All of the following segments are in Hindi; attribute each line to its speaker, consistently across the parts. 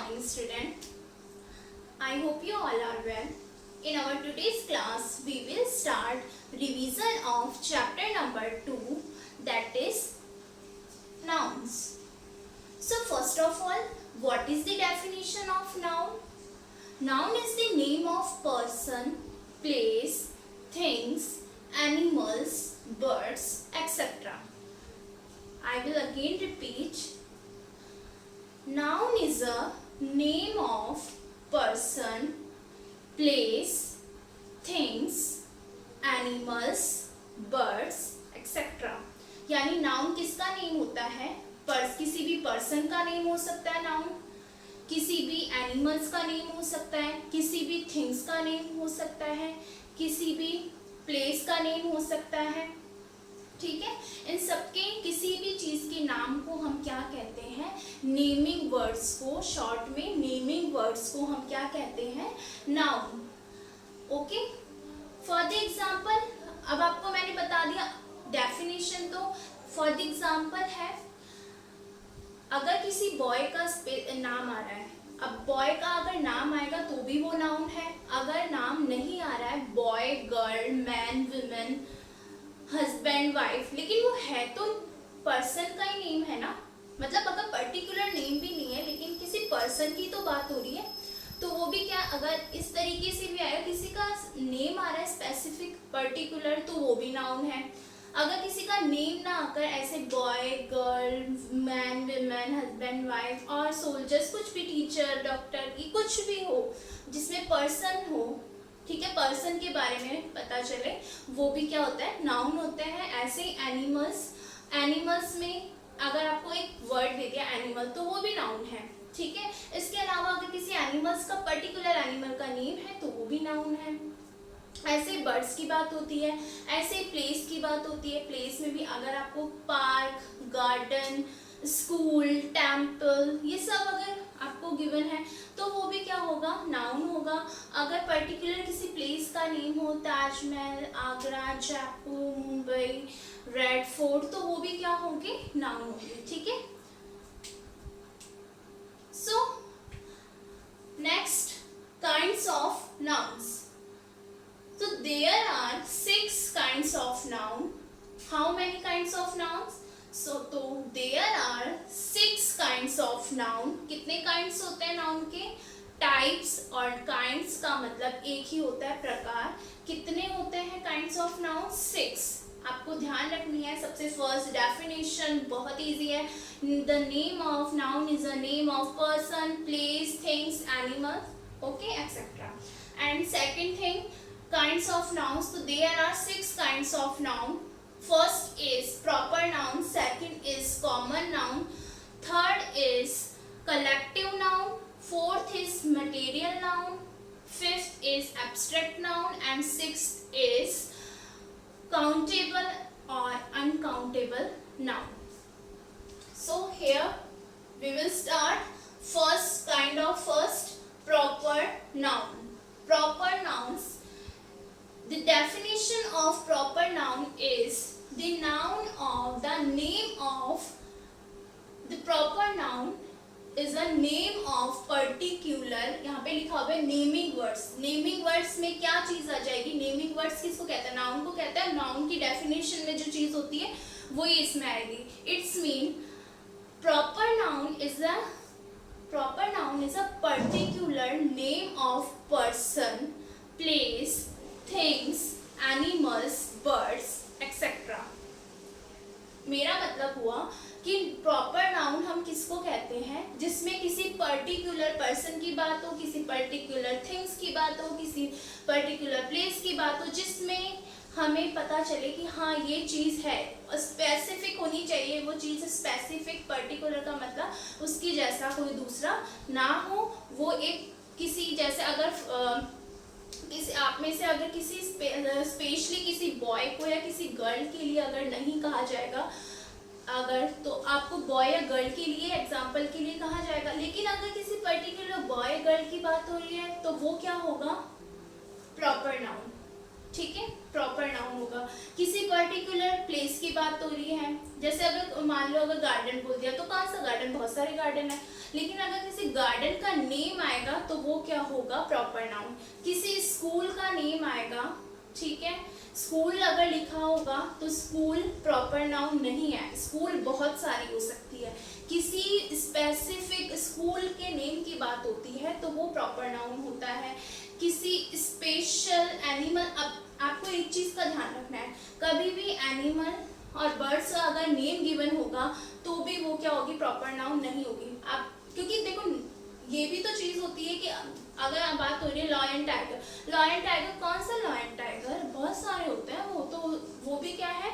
Speaker 1: morning, student. I hope you all are well. In our today's class, we will start revision of chapter number 2, that is nouns. So first of all, what is the definition of noun? Noun is the name of person, place, things, animals, birds, etc. I will again repeat. Noun is a name of person, place, things, animals, birds, etc. यानी नाउन किसका नेम होता है? किसी भी पर्सन का नेम हो सकता है नाउन, किसी भी एनिमल्स का नेम हो सकता है, किसी भी थिंग्स का नेम हो सकता है, किसी भी प्लेस का नेम हो सकता है. ठीक है, इन सबके किसी भी चीज के नाम को हम क्या कहते हैं? नेमिंग वर्ड्स को, शॉर्ट में नेमिंग वर्ड्स को हम क्या कहते हैं? Noun. Okay, for the example, अब आपको मैंने बता दिया डेफिनेशन. तो फॉर द एग्जांपल है, अगर किसी बॉय का नाम आ रहा है, अब बॉय का अगर नाम आएगा तो भी वो नाउन है. अगर नाम नहीं आ रहा है, boy, girl, man, women, husband, wife, लेकिन वो है तो पर्सन का ही नेम है ना. मतलब अगर पर्टिकुलर नेम भी नहीं है लेकिन किसी पर्सन की तो बात हो रही है, तो वो भी क्या, अगर इस तरीके से भी आएगा, किसी का नेम आ रहा है स्पेसिफिक पर्टिकुलर, तो वो भी नाउन है. अगर किसी का नेम ना आकर ऐसे boy, girl, man, women, husband, wife और सोल्जर्स, कुछ भी, टीचर, डॉक्टर, की कुछ भी हो जिसमें पर्सन हो, ठीक है, पर्सन के बारे में पता चले, वो भी क्या होता है? नाउन होते हैं. ऐसे ही एनिमल्स में अगर आपको एक वर्ड दे दिया एनिमल, तो वो भी नाउन है. ठीक है, इसके अलावा अगर किसी एनिमल्स का पर्टिकुलर एनिमल का नेम है तो वो भी नाउन है. ऐसे बर्ड्स की बात होती है, ऐसे प्लेस की बात होती है. प्लेस में भी अगर आपको पार्क, गार्डन, स्कूल, टेम्पल, ये सब अगर आपको गिवन है तो वो भी क्या होगा? नाउन होगा. अगर पर्टिकुलर किसी प्लेस का नेम हो, ताजमहल, आगरा, जयपुर, मुंबई, रेड फोर्ट, तो वो भी क्या होंगे? नाउन होंगे. ठीक है. So next, kinds of nouns. So there are 6 kinds of noun. How many kinds of nouns? So there are 6 kinds of noun. कितने kinds होते हैं noun के? Types, और kinds का मतलब एक ही होता है, प्रकार. कितने होते हैं kinds of noun? 6. आपको ध्यान रखनी है. सबसे फर्स्ट डेफिनेशन बहुत इजी है. The name of noun is a name of person, place, things, animals, okay, etc. And second thing, kinds of nouns. So there are 6 kinds of noun. First is proper noun, second is common noun, third is collective noun, fourth is material noun, fifth is abstract noun, and sixth is countable or uncountable noun. So here we will start first proper noun. Proper nouns. The definition of proper noun is the noun of the name of the proper noun is a name of particular. यहाँ पे लिखा हुआ है नेमिंग वर्ड्स. नेमिंग वर्ड्स में क्या चीज आ जाएगी? नेमिंग वर्ड्स किसको कहते हैं? नाउन को कहते हैं. नाउन की डेफिनेशन में जो चीज होती है वो ही इसमें आएगी. It's mean proper noun is a particular name of person, place, things, animals, birds, etc. मेरा मतलब हुआ कि प्रॉपर नाउन हम किसको कहते हैं? जिसमें किसी पर्टिकुलर पर्सन की बात हो, किसी पर्टिकुलर थिंग्स की बात हो, किसी पर्टिकुलर प्लेस की बात हो, जिसमें हमें पता चले कि हाँ ये चीज़ है. स्पेसिफिक होनी चाहिए वो चीज़. स्पेसिफिक, पर्टिकुलर का मतलब उसकी जैसा कोई दूसरा ना हो. वो एक किसी जैसे, अगर किसी आप में से अगर किसी स्पेशली किसी बॉय को या किसी गर्ल के लिए अगर नहीं कहा जाएगा, अगर तो आपको बॉय या गर्ल के लिए एग्जाम्पल के लिए कहा जाएगा. लेकिन अगर किसी पर्टिकुलर बॉय गर्ल की बात हो रही है तो वो क्या होगा? Proper noun. ठीक है, प्रॉपर नाउन होगा। किसी पर्टिकुलर प्लेस की बात हो रही है, जैसे अगर मान लो अगर गार्डन बोल दिया तो कौन सा गार्डन, बहुत सारे गार्डन है, लेकिन अगर किसी गार्डन का नेम आएगा तो वो क्या होगा, प्रॉपर नाउन। किसी स्कूल का नेम आएगा, ठीक है, स्कूल अगर लिखा होगा तो स्कूल प्रॉपर नाउन नहीं है, स्कूल बहुत सारी हो सकती है। किसी स्पेसिफिक स्कूल के नेम की बात होती है तो वो प्रॉपर नाउन होता है। किसी स्पेशल एनिमल, अब आपको एक चीज का ध्यान रखना है, कभी भी एनिमल और बर्ड्स का अगर नेम गिवन होगा तो भी वो क्या होगी, प्रॉपर नाउन नहीं होगी। आप क्योंकि देखो ये भी तो चीज होती है कि अगर बात हो रही है लॉयन टाइगर, लॉयन टाइगर कौन सा लॉयन टाइगर, बहुत सारे होते हैं, वो तो वो भी क्या है,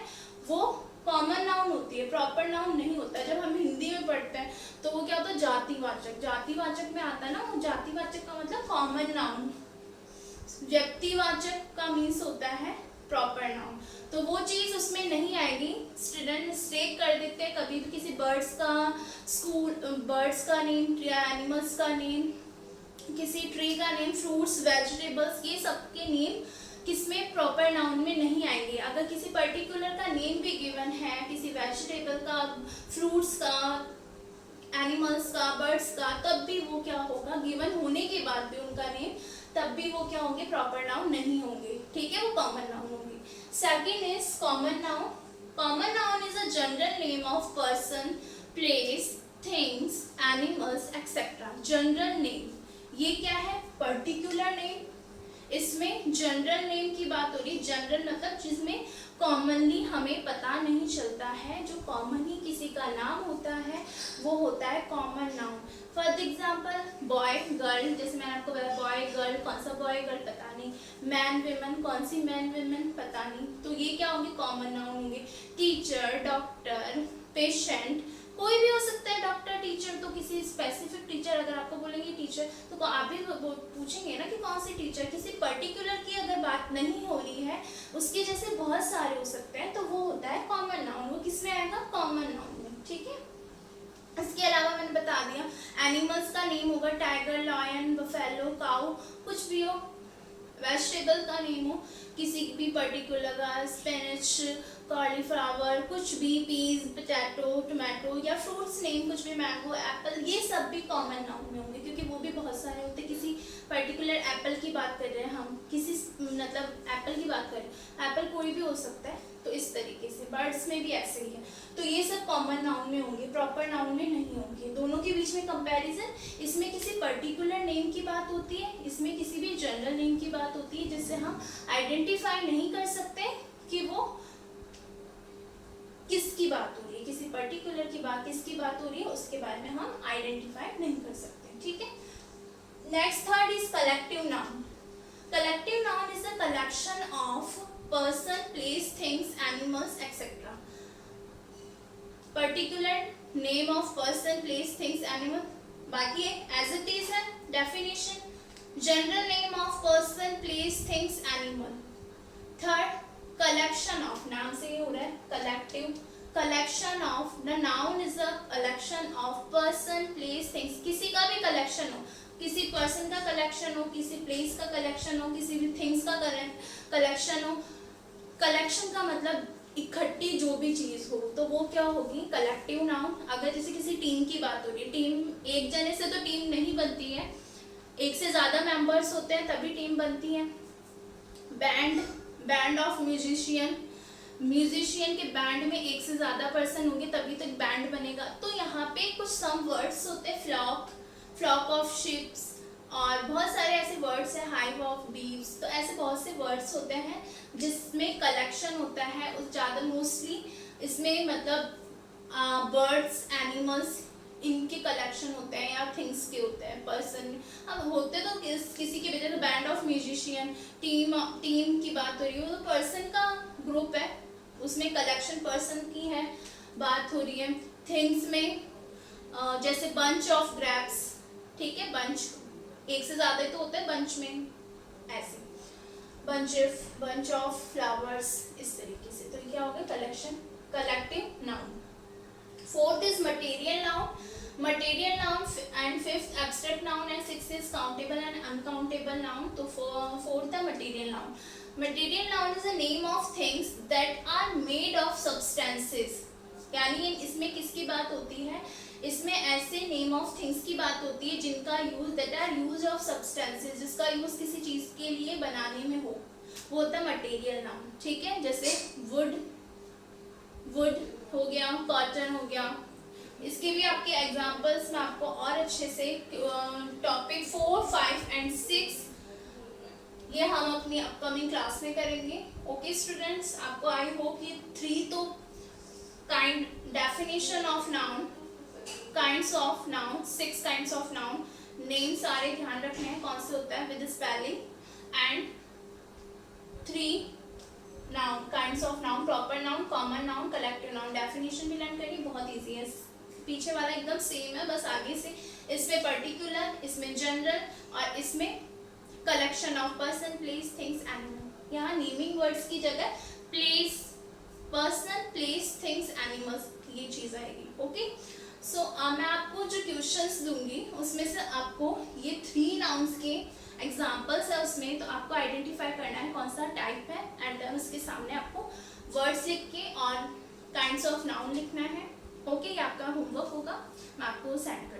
Speaker 1: वो कॉमन नाउन होती है, प्रॉपर नाउन नहीं होता है। जब हम हिंदी में पढ़ते हैं तो वो क्या होता है, जातिवाचक, जातिवाचक में आता है ना, वो जातिवाचक का मतलब कॉमन नाउन, व्यक्तिवाचक का मीन्स होता है प्रॉपर नाउन, तो वो चीज उसमें नहीं आएगी। स्टूडेंट मिस्टेक कर देते हैं कभी भी, किसी बर्ड्स का स्कूल, बर्ड्स का नेम या एनिमल्स का नेम, किसी ट्री का नेम, फ्रूट्स वेजिटेबल्स, ये सब के नेम किसमें, प्रॉपर नाउन में नहीं आएंगे। अगर किसी पर्टिकुलर का नेम भी गिवन है, किसी वेजिटेबल का, फ्रूट्स का, एनिमल्स का, बर्ड्स का, तब भी वो क्या होगा, गिवन होने के बाद भी उनका नेम, तब भी वो क्या होंगे, प्रॉपर नाउन नहीं होंगे, ठीक है, वो कॉमन नाउन होंगे। Second is common noun. Common noun is a general name of person, place, things, animals etcetera. General name, ये क्या है, पर्टिकुलर नेम, इसमें जनरल नेम की बात हो रही है। जनरल मतलब जिसमें कॉमनली हमें पता नहीं चलता है, जो कॉमनली किसी का नाम होता है वो होता है common noun. For example boy girl, जैसे मैंने आपको बताया बॉय गर्ल, कौन सा बॉय गर्ल पता नहीं, मैन विमेन, कौन सी मैन विमेन पता नहीं, तो ये क्या होंगे, कॉमन नाउन होंगे। टीचर, डॉक्टर, पेशेंट, कोई भी हो सकता है, डॉक्टर, टीचर, तो किसी स्पेसिफिक टीचर, अगर आपको बोलेंगे टीचर तो आप भी पूछेंगे ना कि कौन से टीचर, किसी पर्टिकुलर की अगर बात नहीं हो रही है, उसके जैसे बहुत सारे हो सकते हैं, तो वो होता है कॉमन नाउन, वो किसमें आएगा, कॉमन नाउन में, ठीक है। इसके अलावा मैंने बता दिया एनिमल्स का नेम होगा टाइगर, लॉयन, बफेलो, काऊ, कुछ भी हो। वेजिटेबल का नेम हो किसी भी पर्टिकुलर का, स्पिनच, कॉलीफ्लावर, कुछ भी, पीज, पोटैटो, टोमेटो, या फ्रूट्स नेम कुछ भी, मैंगो, एप्पल, ये सब भी कॉमन नाउन में होंगे, क्योंकि वो भी बहुत सारे होते हैं। किसी पर्टिकुलर एप्पल की बात कर रहे हैं हम, किसी मतलब एप्पल की बात कर रहे हैं, एप्पल कोई भी हो सकता है, तो इस तरीके से बर्ड्स में भी ऐसे ही है। तो ये सब कॉमन नाउन में होंगे, प्रॉपर नाउन में नहीं होंगे। दोनों के बीच में कंपैरिजन, इसमें किसी पर्टिकुलर नेम की बात होती है, इसमें किसी भी जनरल नेम की बात होती है, जिससे हम आइडेंटिफाई नहीं कर सकते कि वो किसकी बात हो रही है, किसी पर्टिकुलर की बात किसकी बात हो रही है, उसके बारे में हम आइडेंटिफाई नहीं कर सकते, ठीक है। Next third is collective noun. Collective noun is a collection of person, place, things, animals, etc. Particular name of person, place, things, animal. बाकी as it is है definition. General name of person, place, things, animal. Third, collection of, नाम से ही हो रहा है collective. Collection of, the noun is a collection of person, place, things. किसी का भी collection हो, किसी पर्सन का कलेक्शन हो, किसी प्लेस का कलेक्शन हो, किसी भी थिंग्स का कलेक्शन हो। कलेक्शन का मतलब इकट्ठी जो भी चीज हो, तो वो क्या होगी, कलेक्टिव नाउन। अगर जैसे किसी टीम की बात हो रही है, टीम एक जने से तो टीम नहीं बनती है, एक से ज्यादा मेंबर्स होते हैं तभी टीम बनती है। Band, band of musician, musician के बैंड में एक से ज्यादा पर्सन होंगे तभी तक बैंड बनेगा। तो यहाँ पे कुछ सम वर्ड्स होते हैं, फ्लॉक, फ्लॉक ऑफ शिप्स, और बहुत सारे ऐसे वर्ड्स हैं, हाइव ऑफ बीव्स, तो ऐसे बहुत से वर्ड्स होते हैं जिसमें कलेक्शन होता है। उस ज़्यादा मोस्टली इसमें मतलब बर्ड्स, एनिमल्स, इनके कलेक्शन होते हैं या थिंग्स के होते हैं, पर्सन अब होते तो किसी के वजह से। बैंड ऑफ म्यूजिशियन, टीम की बात हो रही है, तो पर्सन का ग्रुप है, उसमें कलेक्शन पर्सन की है बात हो रही है। थिंग्स में जैसे बंच ऑफ ग्रेप्स, ठीक है, बंच एक से ज्यादा तो होता है बंच में, ऐसे बंच ऑफ फ्लावर्स, इस तरीके से। तो क्या हो गया, collection, collective noun. Fourth is material noun. Material noun and fifth abstract noun and six is countable and uncountable noun. तो फोर्थ है material noun. Material noun is a name of things that are made of substances. यानी इसमें किसकी बात होती है, इसमें ऐसे नेम ऑफ थिंग्स की बात होती है जिनका use that are use of substances, जिसका यूज किसी चीज के लिए बनाने में हो, वो होता है मटेरियल नाउन. ठीक है, जैसे वुड, वुड हो गया, कॉटन हो गया. इसके भी आपके एग्जांपल्स मैं आपको और अच्छे से टॉपिक 4, 5 एंड 6 ये हम अपनी अपकमिंग क्लास में करेंगे. ओके स्टूडेंट्स, आपको आई होप ये 3 तो kind definition of noun, kinds of noun, 6 kinds of noun, name सारे ध्यान रखने हैं कौन से होता है with spelling, and 3 noun kinds of noun, proper noun, common noun, collective noun. Definition भी लर्न करनी बहुत इजी है, पीछे वाला एकदम सेम है, बस आगे से इसमें पर्टिकुलर, इसमें जनरल और इसमें collection of person, place, things, animal. यहाँ नेमिंग वर्ड्स की जगह place, person, place, things, animals ये चीज आएगी. ओके, सो मैं आपको जो क्वेश्चंस दूंगी उसमें से आपको ये 3 नाउन्स के एग्जाम्पल्स है उसमें, तो आपको आइडेंटिफाई करना है कौन सा टाइप है, एंड देन उसके सामने आपको वर्ड्स लिख के और काइंड्स ऑफ नाउन लिखना है. ओके, ये आपका होमवर्क होगा, मैं आपको सेंड